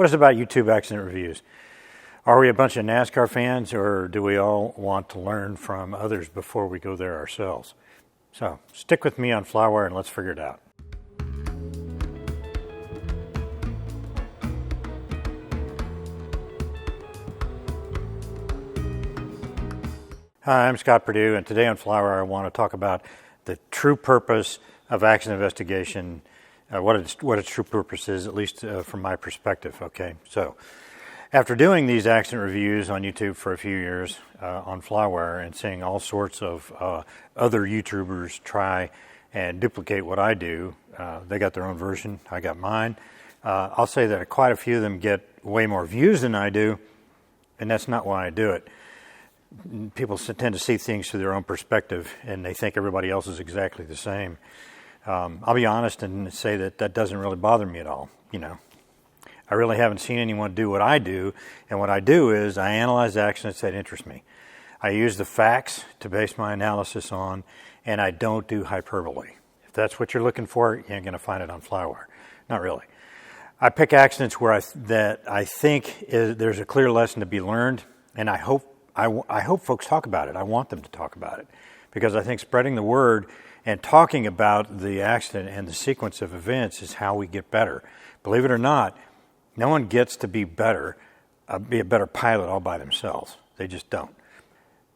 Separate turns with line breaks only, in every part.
What is it about YouTube accident reviews? Are we a bunch of NASCAR fans, or do we all want to learn from others before we go there ourselves? So stick with me on FlyWire and let's figure it out. Hi, I'm Scott Perdue, and today on FlyWire I want to talk about the true purpose of accident investigation, what its true purpose is, at least from my perspective. Okay, so after doing these accident reviews on YouTube for a few years on FlyWire and seeing all sorts of other YouTubers try and duplicate what I do, they got their own version, I got mine. I'll say that quite a few of them get way more views than I do, and that's not why I do it. People tend to see things through their own perspective, and they think everybody else is exactly the same. I'll be honest and say that doesn't really bother me at all. I really haven't seen anyone do what I do, and what I do is I analyze accidents that interest me. I use the facts to base my analysis on, and I don't do hyperbole. If that's what you're looking for, you ain't going to find it on FlyWire. Not really. I pick accidents where I think there's a clear lesson to be learned, and I hope folks talk about it. I want them to talk about it, because I think spreading the word and talking about the accident and the sequence of events is how we get better. Believe it or not, no one gets to be a better pilot all by themselves. They just don't.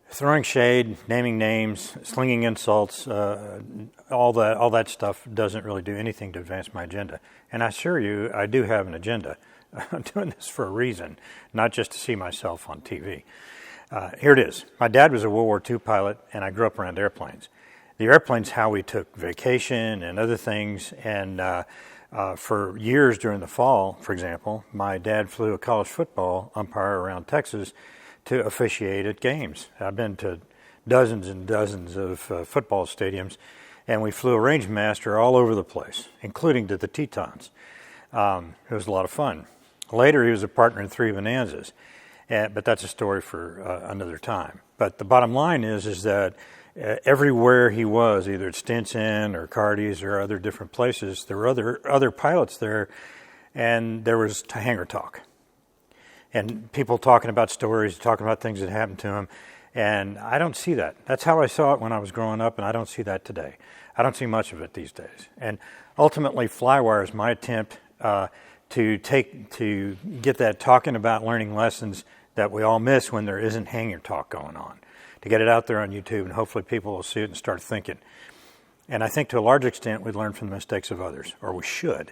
Throwing shade, naming names, slinging insults, all that stuff doesn't really do anything to advance my agenda. And I assure you, I do have an agenda. I'm doing this for a reason, not just to see myself on TV. Here it is. My dad was a World War II pilot, and I grew up around airplanes. The airplane's how we took vacation and other things, and for years during the fall, for example, my dad flew a college football umpire around Texas to officiate at games. I've been to dozens and dozens of football stadiums, and we flew a range master all over the place, including to the Tetons. It was a lot of fun. Later, he was a partner in 3 Bonanzas. But that's a story for another time. But the bottom line is that everywhere he was, either at Stinson or Cardi's or other different places, there were other pilots there, and there was hangar talk. And people talking about stories, talking about things that happened to them, and I don't see that. That's how I saw it when I was growing up, and I don't see that today. I don't see much of it these days. And ultimately, FlyWire is my attempt to get that talking about learning lessons that we all miss when there isn't hangar talk going on, to get it out there on YouTube, and hopefully people will see it and start thinking. And I think to a large extent we learn from the mistakes of others, or we should.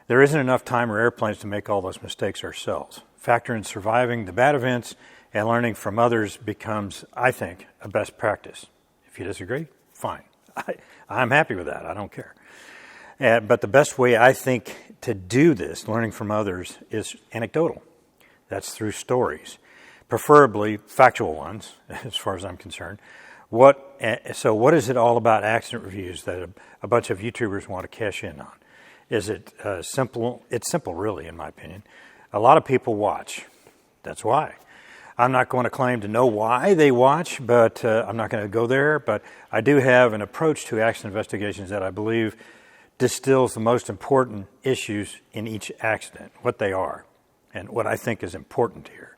There isn't enough time or airplanes to make all those mistakes ourselves. Factor in surviving the bad events, and learning from others becomes, I think, a best practice. If you disagree, fine. I'm happy with that. I don't care. But the best way, I think, to do this, learning from others, is anecdotal. That's through stories, preferably factual ones, as far as I'm concerned. So what is it all about accident reviews that a bunch of YouTubers want to cash in on? Is it simple? It's simple, really, in my opinion. A lot of people watch. That's why. I'm not going to claim to know why they watch, but I'm not going to go there. But I do have an approach to accident investigations that I believe distills the most important issues in each accident, what they are, and what I think is important here.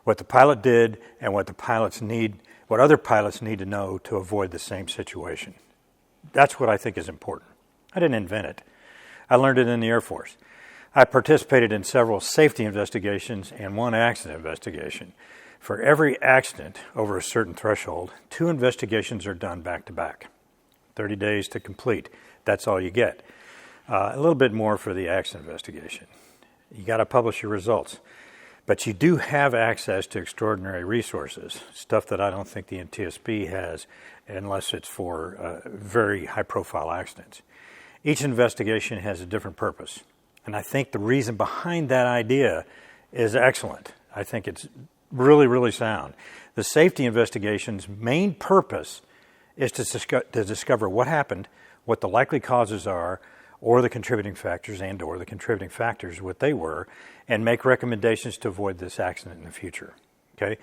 What the pilot did and what other pilots need to know to avoid the same situation. That's what I think is important. I didn't invent it. I learned it in the Air Force. I participated in several safety investigations and one accident investigation. For every accident over a certain threshold, 2 investigations are done back to back. 30 days to complete. That's all you get. A little bit more for the accident investigation. You got to publish your results. But you do have access to extraordinary resources, stuff that I don't think the NTSB has unless it's for very high-profile accidents. Each investigation has a different purpose. And I think the reason behind that idea is excellent. I think it's really, really sound. The safety investigation's main purpose is to discover what happened, what the likely causes are, or the contributing factors what they were, and make recommendations to avoid this accident in the future. Okay?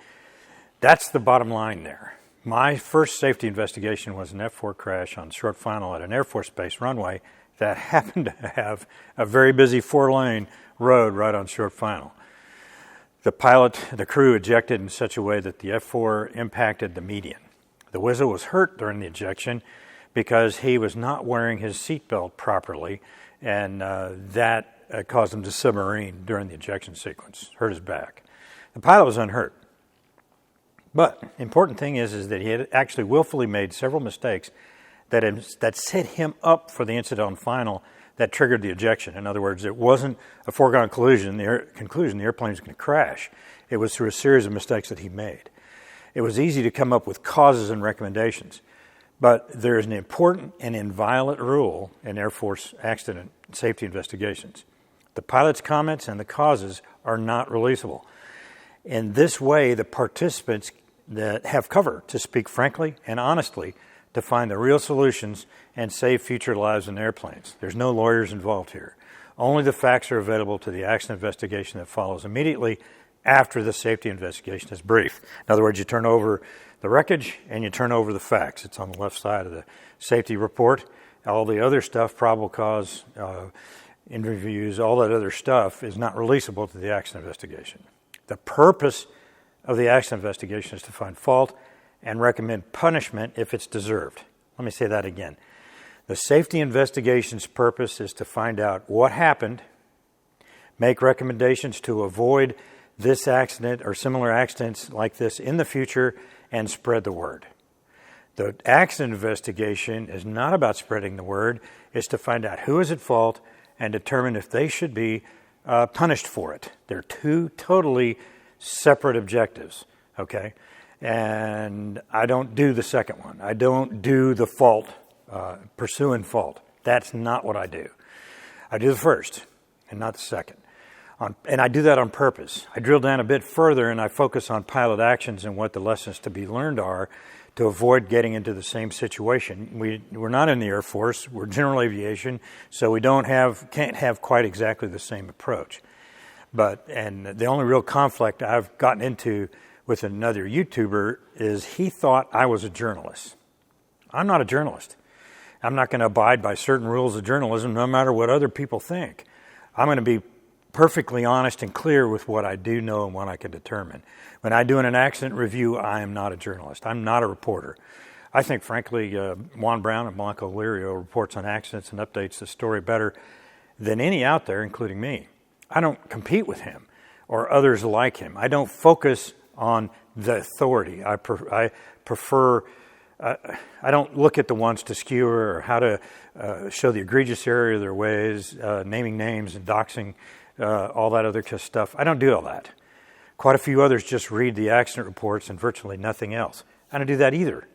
That's the bottom line there. My first safety investigation was an F-4 crash on short final at an Air Force Base runway that happened to have a very busy 4-lane road right on short final. The crew ejected in such a way that the F4 impacted the median. The whistle was hurt during the ejection because he was not wearing his seatbelt properly, and that caused him to submarine during the ejection sequence, hurt his back. The pilot was unhurt. But the important thing is that he had actually willfully made several mistakes that set him up for the incident on final that triggered the ejection. In other words, it wasn't a foregone conclusion, the airplane was going to crash. It was through a series of mistakes that he made. It was easy to come up with causes and recommendations, but there is an important and inviolate rule in Air Force accident safety investigations. The pilot's comments and the causes are not releasable. In this way, the participants that have cover to speak frankly and honestly to find the real solutions and save future lives in airplanes. There's no lawyers involved here. Only the facts are available to the accident investigation that follows immediately after the safety investigation is briefed. In other words, you turn over the wreckage and you turn over the facts. It's on the left side of the safety report. All the other stuff, probable cause, interviews, all that other stuff is not releasable to the accident investigation. The purpose of the accident investigation is to find fault and recommend punishment if it's deserved. Let me say that again. The safety investigation's purpose is to find out what happened, make recommendations to avoid this accident or similar accidents like this in the future, and spread the word. The accident investigation is not about spreading the word. It's to find out who is at fault and determine if they should be punished for it. They're two totally separate objectives, okay? And I don't do the second one. I don't do the fault, pursuing fault. That's not what I do. I do the first and not the second. And I do that on purpose. I drill down a bit further and I focus on pilot actions and what the lessons to be learned are to avoid getting into the same situation. We're not in the Air Force. We're general aviation, so we can't have quite exactly the same approach. And the only real conflict I've gotten into with another YouTuber is he thought I was a journalist. I'm not a journalist. I'm not going to abide by certain rules of journalism no matter what other people think. I'm going to be perfectly honest and clear with what I do know and what I can determine. When I do an accident review, I am not a journalist. I'm not a reporter. I think, frankly, Juan Brown and Blanco Lirio reports on accidents and updates the story better than any out there, including me. I don't compete with him or others like him. I don't focus on the authority. I prefer, I don't look at the ones to skewer or how to show the egregious area of their ways, naming names and doxing, all that other stuff. I don't do all that. Quite a few others just read the accident reports and virtually nothing else. I don't do that either.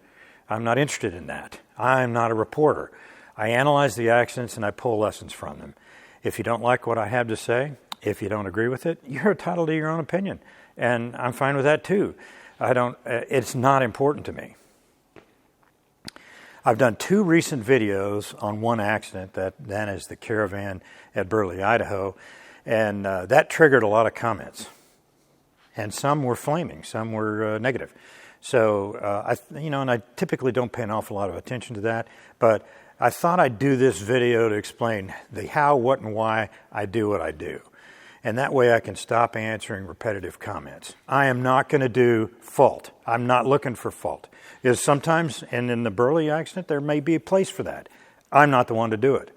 I'm not interested in that. I'm not a reporter. I analyze the accidents and I pull lessons from them. If you don't like what I have to say, if you don't agree with it, you're entitled to your own opinion. And I'm fine with that too. It's not important to me. I've done 2 recent videos on one accident, that is the Caravan at Burley, Idaho, and that triggered a lot of comments. And some were flaming, some were negative. So, and I typically don't pay an awful lot of attention to that, but I thought I'd do this video to explain the how, what, and why I do what I do. And that way I can stop answering repetitive comments. I am not going to do fault. I'm not looking for fault. Because sometimes, and in the Burley accident, there may be a place for that. I'm not the one to do it.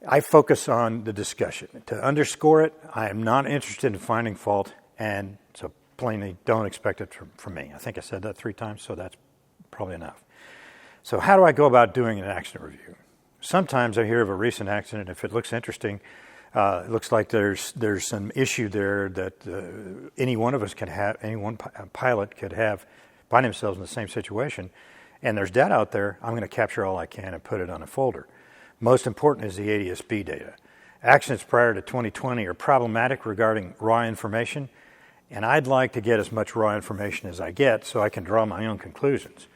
I focus on the discussion. To underscore it, I am not interested in finding fault, and so plainly don't expect it from me. I think I said that 3 times, so that's probably enough. So how do I go about doing an accident review? Sometimes I hear of a recent accident. If it looks interesting, it looks like there's some issue there that any one of us could have, any one pilot could find themselves in the same situation, and there's data out there. I'm going to capture all I can and put it on a folder. Most important is the ADS-B data. Accidents prior to 2020 are problematic regarding raw information, and I'd like to get as much raw information as I get so I can draw my own conclusions.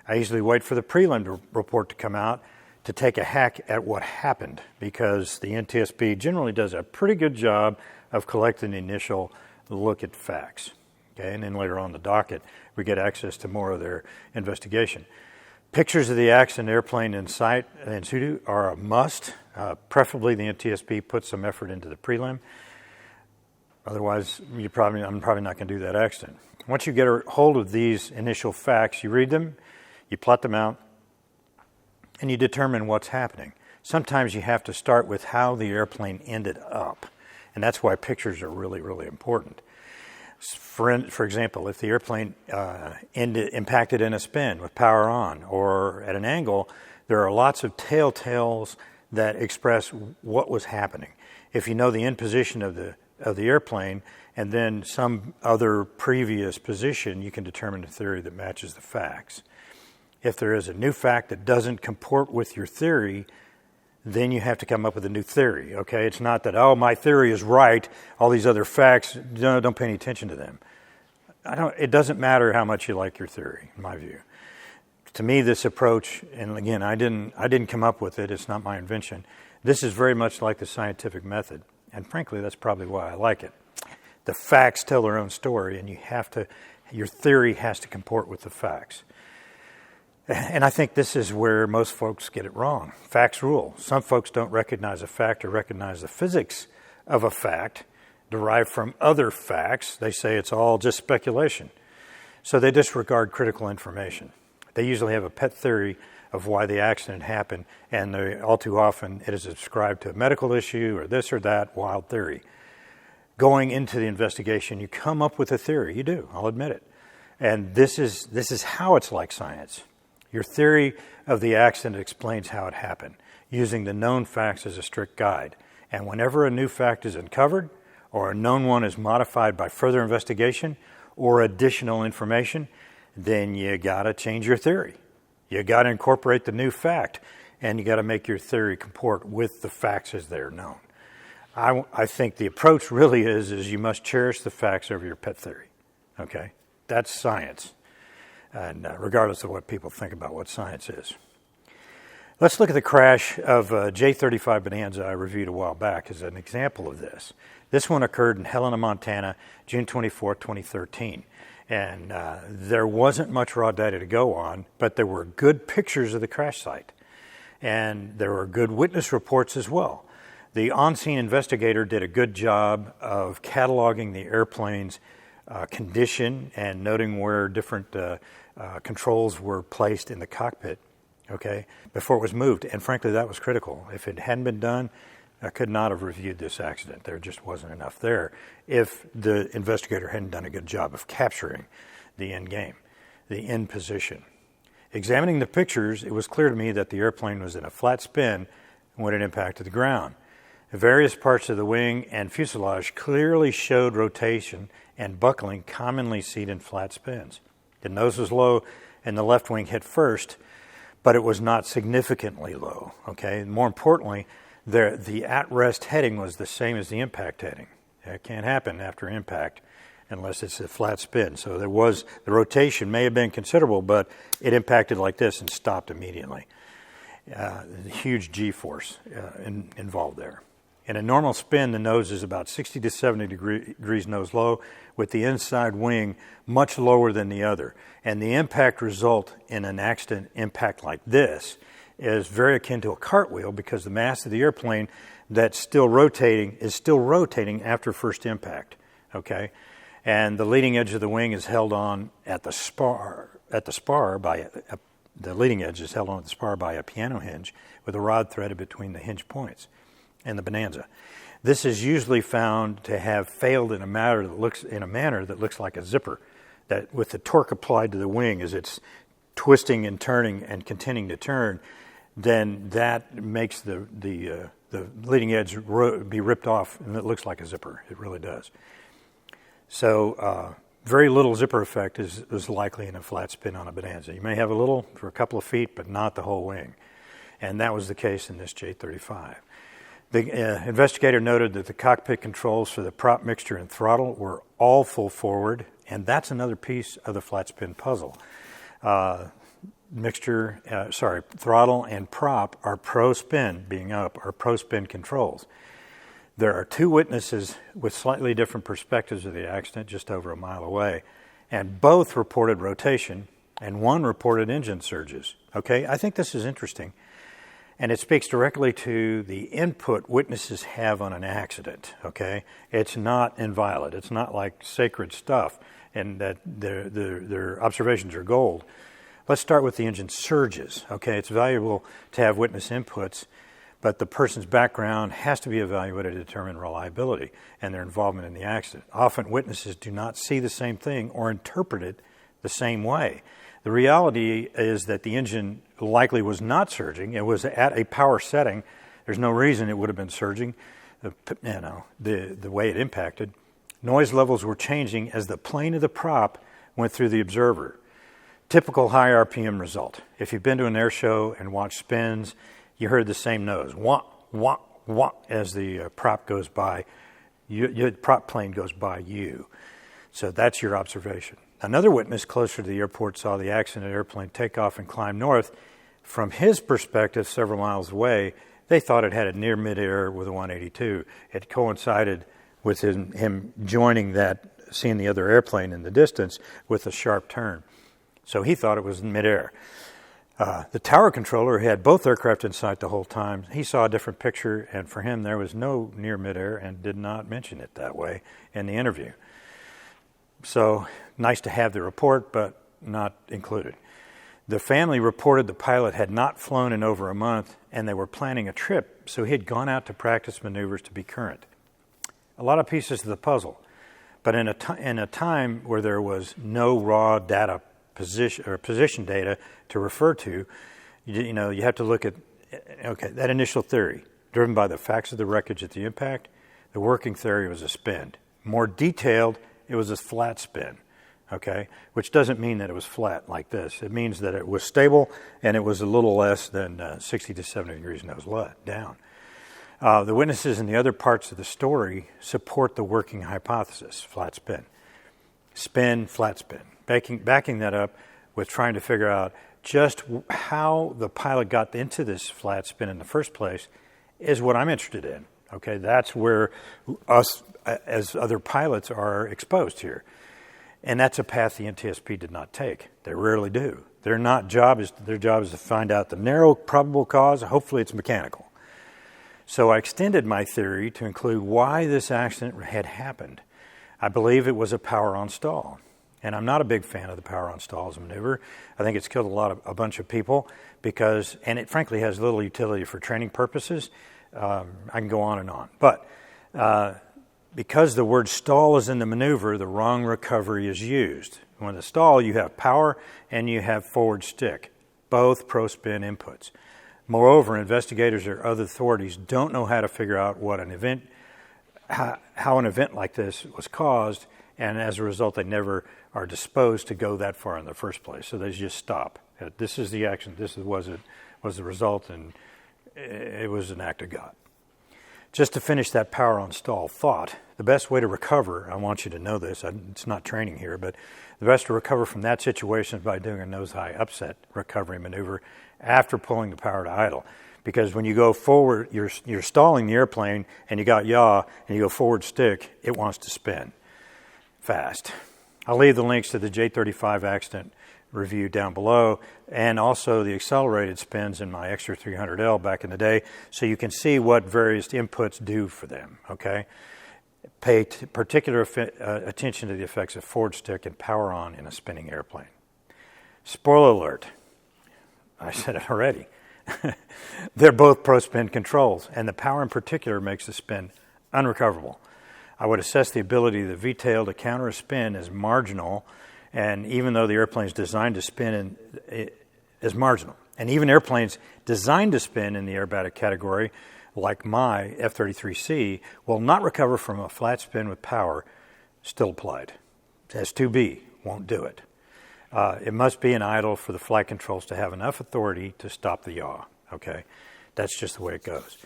I usually wait for the prelim report to come out to take a hack at what happened, because the NTSB generally does a pretty good job of collecting the initial look at facts. Okay, and then later on the docket, we get access to more of their investigation. Pictures of the accident airplane in sight and situ are a must. Preferably the NTSB puts some effort into the prelim. Otherwise, I'm probably not going to do that accident. Once you get a hold of these initial facts, you read them, you plot them out, and you determine what's happening. Sometimes you have to start with how the airplane ended up, and that's why pictures are really, really important. For example, if the airplane impacted in a spin with power on or at an angle, there are lots of telltales that express what was happening. If you know the end position of the airplane and then some other previous position, you can determine a theory that matches the facts. If there is a new fact that doesn't comport with your theory, then you have to come up with a new theory, okay? It's not that, oh, my theory is right, all these other facts, don't pay any attention to them. It doesn't matter how much you like your theory, in my view. To me, this approach, and again, I didn't come up with it, it's not my invention. This is very much like the scientific method, and frankly, that's probably why I like it. The facts tell their own story, and your theory has to comport with the facts. And I think this is where most folks get it wrong. Facts rule. Some folks don't recognize a fact or recognize the physics of a fact derived from other facts. They say it's all just speculation. So they disregard critical information. They usually have a pet theory of why the accident happened, and all too often it is ascribed to a medical issue or this or that wild theory. Going into the investigation, you come up with a theory. You do, I'll admit it. And this is how it's like science. Your theory of the accident explains how it happened, using the known facts as a strict guide. And whenever a new fact is uncovered, or a known one is modified by further investigation or additional information, then you got to change your theory. You got to incorporate the new fact, and you got to make your theory comport with the facts as they're known. I think the approach really is you must cherish the facts over your pet theory. Okay? That's science. And regardless of what people think about what science is. Let's look at the crash of J35 Bonanza I reviewed a while back as an example of this. This one occurred in Helena, Montana, June 24, 2013. And there wasn't much raw data to go on, but there were good pictures of the crash site. And there were good witness reports as well. The on-scene investigator did a good job of cataloging the airplane's condition and noting where different controls were placed in the cockpit, okay, before it was moved. And frankly, that was critical. If it hadn't been done, I could not have reviewed this accident. There just wasn't enough there if the investigator hadn't done a good job of capturing the end game, the end position. Examining the pictures, it was clear to me that the airplane was in a flat spin when it impacted the ground. The various parts of the wing and fuselage clearly showed rotation and buckling commonly seen in flat spins. The nose was low and the left wing hit first, but it was not significantly low. Okay. More importantly, the at-rest heading was the same as the impact heading. That can't happen after impact unless it's a flat spin. So the rotation may have been considerable, but it impacted like this and stopped immediately. Huge G-force involved there. In a normal spin, the nose is about 60 to 70 degrees nose low, with the inside wing much lower than the other. And the impact result in an accident impact like this is very akin to a cartwheel because the mass of the airplane that's still rotating is still rotating after first impact. Okay, and the leading edge of the wing is held on at the spar by the leading edge is held on at the spar by a piano hinge with a rod threaded between the hinge points and the Bonanza. This is usually found to have failed in a manner that looks like a zipper, that with the torque applied to the wing as it's twisting and turning and continuing to turn, then that makes the leading edge be ripped off, and it looks like a zipper. It really does. So very little zipper effect is likely in a flat spin on a Bonanza. You may have a little for a couple of feet, but not the whole wing. And that was the case in this J35. The investigator noted that the cockpit controls for the prop, mixture, and throttle were all full forward, and that's another piece of the flat spin puzzle. Throttle and prop are pro-spin, being up, are pro-spin controls. There are two witnesses with slightly different perspectives of the accident just over a mile away, and both reported rotation and 1 reported engine surges. Okay, I think this is interesting. And it speaks directly to the input witnesses have on an accident, okay? It's not inviolate. It's not like sacred stuff and that their observations are gold. Let's start with the engine surges, okay? It's valuable to have witness inputs, but the person's background has to be evaluated to determine reliability and their involvement in the accident. Often witnesses do not see the same thing or interpret it the same way. The reality is that the engine likely was not surging. It was at a power setting. There's no reason it would have been surging, the way it impacted. Noise levels were changing as the plane of the prop went through the observer. Typical high RPM result. If you've been to an air show and watched spins, you heard the same noise, wah, wah, wah, as the prop goes by. Your prop plane goes by you. So that's your observation. Another witness closer to the airport saw the accident airplane take off and climb north. From his perspective, several miles away, they thought it had a near midair with a 182. It coincided with him joining that, seeing the other airplane in the distance with a sharp turn. So he thought it was in midair. The tower controller had both aircraft in sight the whole time. He saw a different picture, and for him there was no near midair and did not mention it that way in the interview. So nice to have the report, but not included. The family reported the pilot had not flown in over a month, and they were planning a trip, so he had gone out to practice maneuvers to be current. A lot of pieces to the puzzle, but in a time where there was no raw data position data to refer to, you have to look at that initial theory driven by the facts of the wreckage at the impact. The working theory was a spin. More detailed, it was a flat spin, okay, which doesn't mean that it was flat like this. It means that it was stable and it was a little less than 60 to 70 degrees nose down. The witnesses in the other parts of the story support the working hypothesis, flat spin. Spin, flat spin. Backing that up with trying to figure out just how the pilot got into this flat spin in the first place is what I'm interested in. Okay, that's where us as other pilots are exposed here. And that's a path the NTSB did not take. They rarely do. Their job is to find out the narrow probable cause. Hopefully it's mechanical. So I extended my theory to include why this accident had happened. I believe it was a power on stall. And I'm not a big fan of the power on stall as a maneuver. I think it's killed a bunch of people and it frankly has little utility for training purposes. I can go on and on. But because the word stall is in the maneuver, the wrong recovery is used. When the stall, you have power and you have forward stick, both pro-spin inputs. Moreover, investigators or other authorities don't know how to figure out what an event, how an event like this was caused, and as a result, they never are disposed to go that far in the first place. So they just stop. This is the action. This was the result, and it was an act of God. Just to finish that power on stall thought, the best way to recover, I want you to know this, it's not training here, but the best to recover from that situation is by doing a nose-high upset recovery maneuver after pulling the power to idle. Because when you go forward, you're stalling the airplane, and you got yaw, and you go forward stick, it wants to spin fast. I'll leave the links to the J35 accident review down below, and also the accelerated spins in my Extra 300L back in the day, so you can see what various inputs do for them, okay? Pay particular attention to the effects of forward stick and power on in a spinning airplane. Spoiler alert, I said it already. They're both pro-spin controls, and the power in particular makes the spin unrecoverable. I would assess the ability of the V-tail to counter a spin as marginal, and even though the airplane is designed to spin is marginal. And even airplanes designed to spin in the aerobatic category, like my F-33C, will not recover from a flat spin with power still applied. S2B won't do it. It must be an idle for the flight controls to have enough authority to stop the yaw, okay? That's just the way it goes.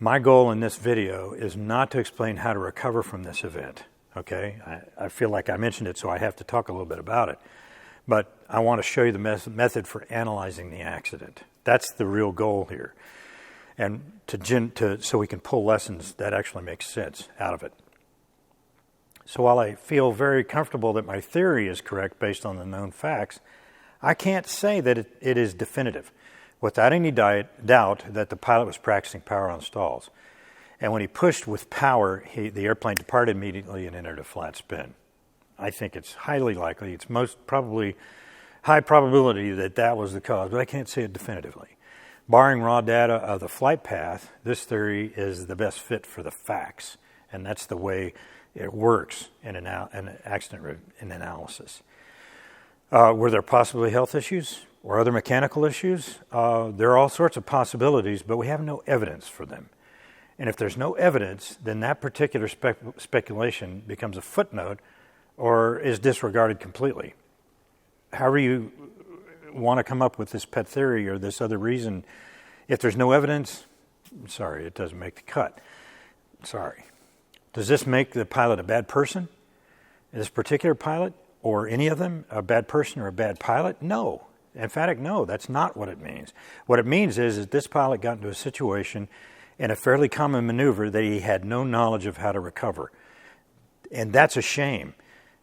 My goal in this video is not to explain how to recover from this event, okay? I feel like I mentioned it, so I have to talk a little bit about it. But I want to show you the method for analyzing the accident. That's the real goal here. And so we can pull lessons that actually make sense out of it. So while I feel very comfortable that my theory is correct based on the known facts, I can't say that it is definitive without any doubt that the pilot was practicing power on stalls. And when he pushed with power, the airplane departed immediately and entered a flat spin. I think it's highly likely, it's most probably high probability that that was the cause, but I can't say it definitively. Barring raw data of the flight path, this theory is the best fit for the facts, and that's the way it works in an accident analysis. Were there possibly health issues or other mechanical issues? There are all sorts of possibilities, but we have no evidence for them. And if there's no evidence, then that particular speculation becomes a footnote or is disregarded completely. However you want to come up with this pet theory or this other reason, if there's no evidence, sorry, it doesn't make the cut. Sorry. Does this make the pilot a bad person? This particular pilot, or any of them, a bad person or a bad pilot? No. Emphatic no, that's not what it means. What it means is that this pilot got into a situation in a fairly common maneuver that he had no knowledge of how to recover. And that's a shame.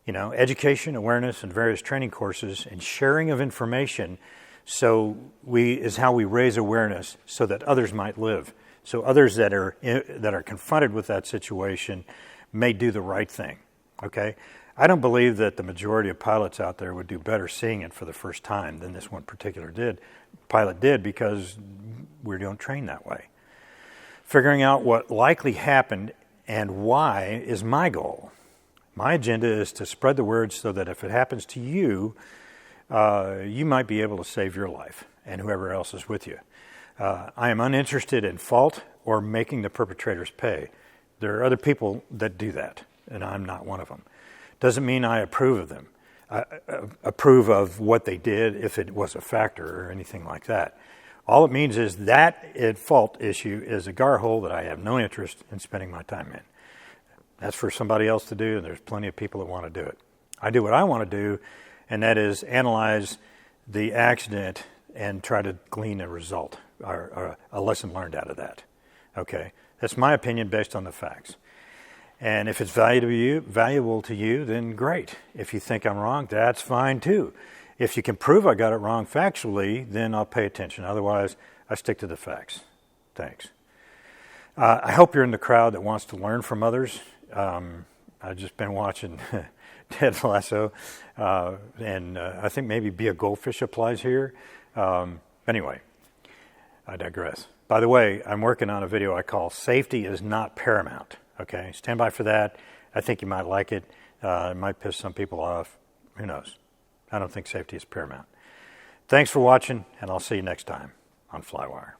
You know, education, awareness, and various training courses and sharing of information is how we raise awareness so that others might live. So others that are confronted with that situation may do the right thing. Okay? I don't believe that the majority of pilots out there would do better seeing it for the first time than this one particular pilot did, because we don't train that way. Figuring out what likely happened and why is my goal. My agenda is to spread the word so that if it happens to you, you might be able to save your life and whoever else is with you. I am uninterested in fault or making the perpetrators pay. There are other people that do that, and I'm not one of them. Doesn't mean I approve of them. I approve of what they did if it was a factor or anything like that. All it means is that fault issue is a gar hole that I have no interest in spending my time in. That's for somebody else to do, and there's plenty of people that want to do it. I do what I want to do, and that is analyze the accident and try to glean a result or a lesson learned out of that. Okay? That's my opinion based on the facts. And if it's valuable to you, then great. If you think I'm wrong, that's fine too. If you can prove I got it wrong factually, then I'll pay attention. Otherwise, I stick to the facts. Thanks. I hope you're in the crowd that wants to learn from others. I've just been watching Ted Lasso, and I think maybe Be a Goldfish applies here. Anyway, I digress. By the way, I'm working on a video I call Safety is Not Paramount. Okay, stand by for that. I think you might like it. It might piss some people off. Who knows? I don't think safety is paramount. Thanks for watching, and I'll see you next time on FlyWire.